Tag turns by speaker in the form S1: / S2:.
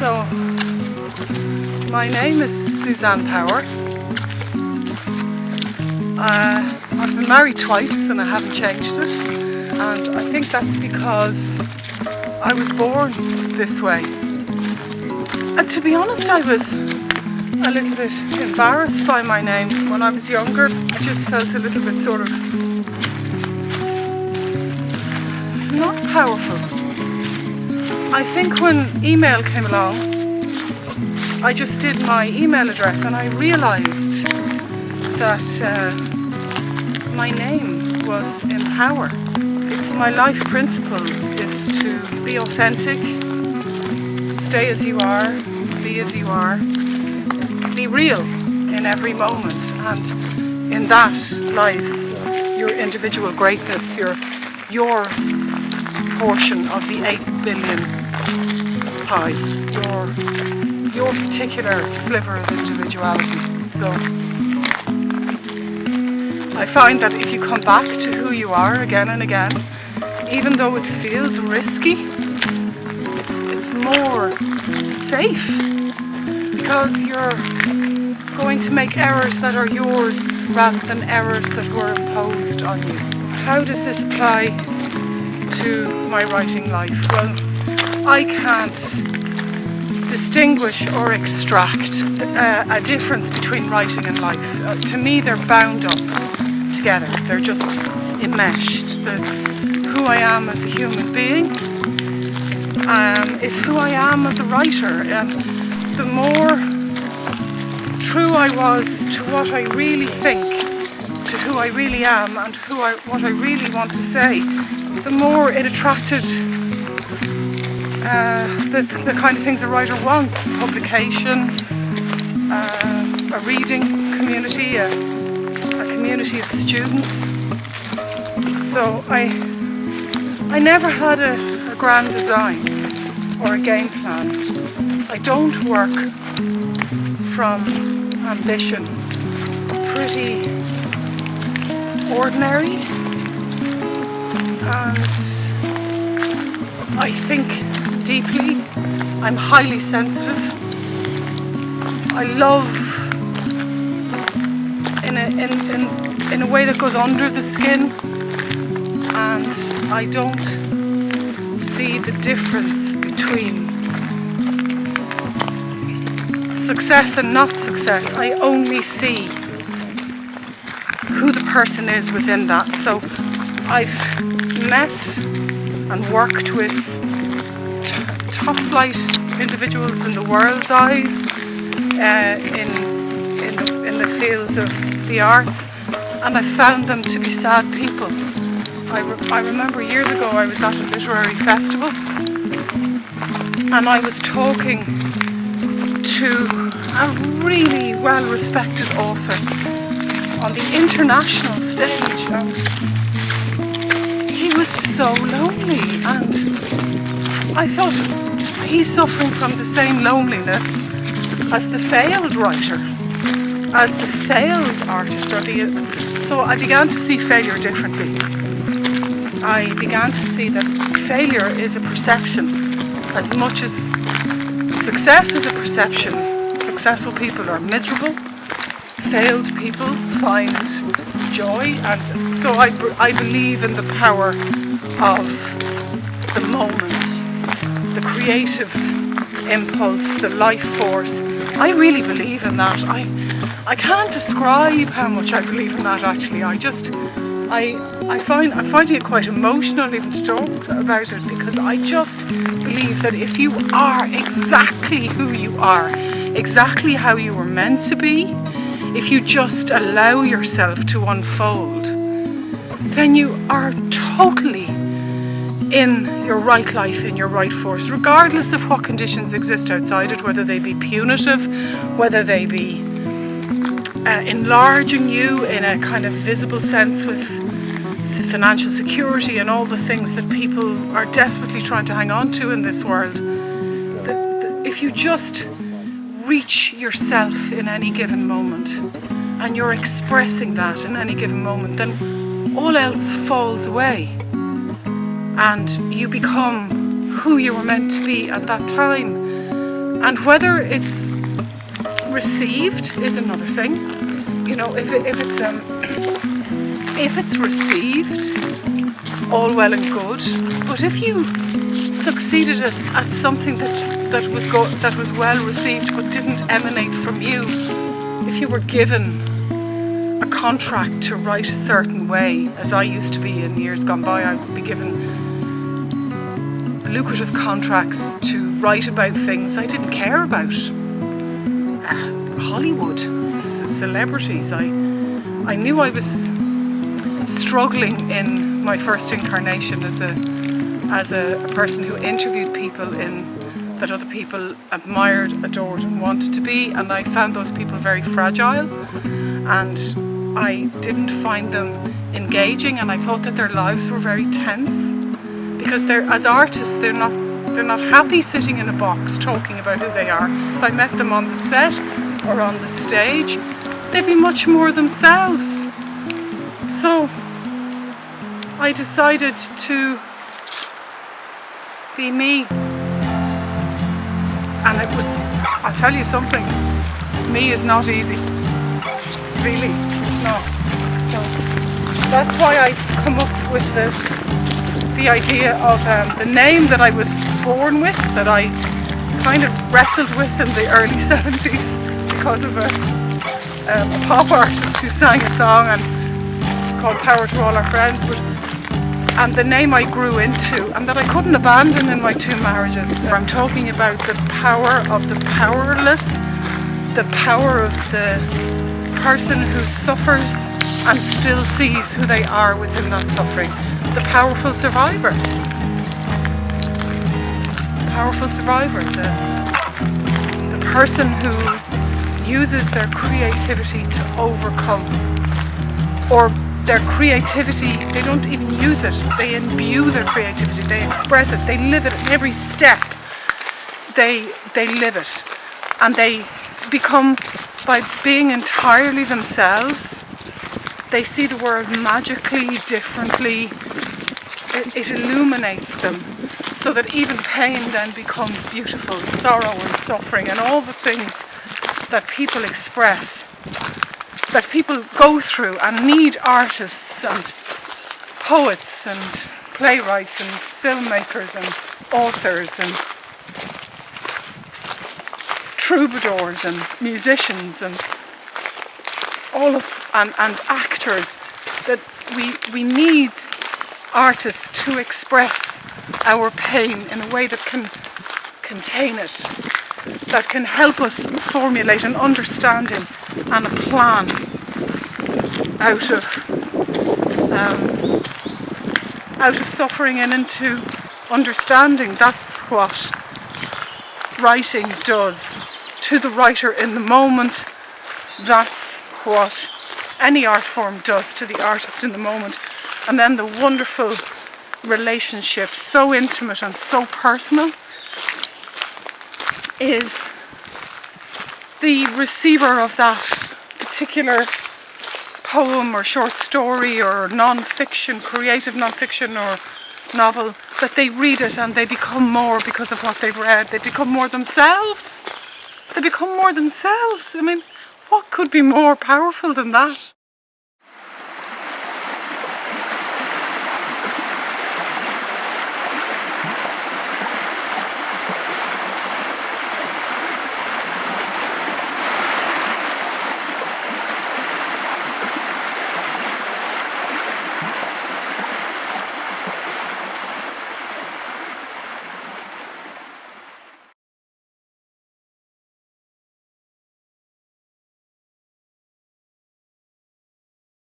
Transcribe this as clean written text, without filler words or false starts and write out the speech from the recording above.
S1: So, my name is Suzanne Power. I've been married twice and I haven't changed it. And I think that's because I was born this way. And to be honest, I was a little bit embarrassed by my name when I was younger. I just felt a little bit sort of not powerful. I think when email came along, I just did my email address and I realised that my name was empower. It's my life principle is to be authentic, stay as you are, be real in every moment, and in that lies your individual greatness, your portion of the 8 billion pie, your particular sliver of individuality. So I find that if you come back to who you are again and again, even though it feels risky, it's more safe because you're going to make errors that are yours rather than errors that were imposed on you. How does this apply to my writing life? Well, I can't distinguish or extract a difference between writing and life. To me, they're bound up together. They're just enmeshed. Who I am as a human being is who I am as a writer. The more true I was to what I really think, to who I really am, and what I really want to say, the more it attracted the kind of things a writer wants: publication, a reading community, a community of students. So I never had a grand design or a game plan. I don't work from ambition. Pretty ordinary, and I think deeply. I'm highly sensitive. I love in a way that goes under the skin, and I don't see the difference between success and not success. I only see who the person is within that. So I've met and worked with top flight individuals in the world's eyes, in the fields of the arts, and I found them to be sad people. I remember years ago I was at a literary festival and I was talking to a really well-respected author on the international stage, and he was so lonely, and I thought he's suffering from the same loneliness as the failed writer, as the failed artist, so I began to see failure differently. I began to see that failure is a perception as much as success is a perception. Successful people are miserable, failed people find joy, and so I believe in the power of the moment, the creative impulse, the life force. I really believe in that. I can't describe how much I believe in that, actually. I find it quite emotional even to talk about it, because I just believe that if you are exactly who you are, exactly how you were meant to be, if you just allow yourself to unfold, then you are totally in your right life, in your right force, regardless of what conditions exist outside it, whether they be punitive, whether they be enlarging you in a kind of visible sense with financial security and all the things that people are desperately trying to hang on to in this world. If you just reach yourself in any given moment and you're expressing that in any given moment, then all else falls away and you become who you were meant to be at that time. And whether it's received is another thing. You know, if it's received, all well and good. But if you succeeded at something that was well received but didn't emanate from you, if you were given a contract to write a certain way, as I used to be in years gone by, I would be given lucrative contracts to write about things I didn't care about. Hollywood, celebrities. I knew I was struggling in my first incarnation as a person who interviewed people that other people admired, adored and wanted to be, and I found those people very fragile, and I didn't find them engaging, and I thought that their lives were very tense, because as artists they're not happy sitting in a box talking about who they are. If I met them on the set or on the stage, they'd be much more themselves. So I decided to be me, and I'll tell you something, me is not easy, really, it's not. So that's why I've come up with the idea of the name that I was born with, that I kind of wrestled with in the early 70s because of a pop artist who sang a song called Power to All Our Friends, and the name I grew into and that I couldn't abandon in my 2 marriages. I'm talking about the power of the powerless, the power of the person who suffers and still sees who they are within that suffering. The powerful survivor. Powerful survivor. The person who uses their creativity to overcome, or their creativity, they don't even use it, they imbue their creativity, they express it, they live it at every step. They live it, and they become, by being entirely themselves, they see the world magically, differently. It illuminates them, so that even pain then becomes beautiful, sorrow and suffering and all the things that people express, that people go through and need artists and poets and playwrights and filmmakers and authors and troubadours and musicians and and actors, that we need artists to express our pain in a way that can contain it, that can help us formulate an understanding and a plan out of suffering and into understanding. That's what writing does to the writer in the moment. That's what any art form does to the artist in the moment. And then the wonderful relationship, so intimate and so personal, is the receiver of that particular poem or short story or non-fiction, creative non-fiction or novel, that they read it and they become more because of what they've read. They become more themselves. They become more themselves. I mean, what could be more powerful than that?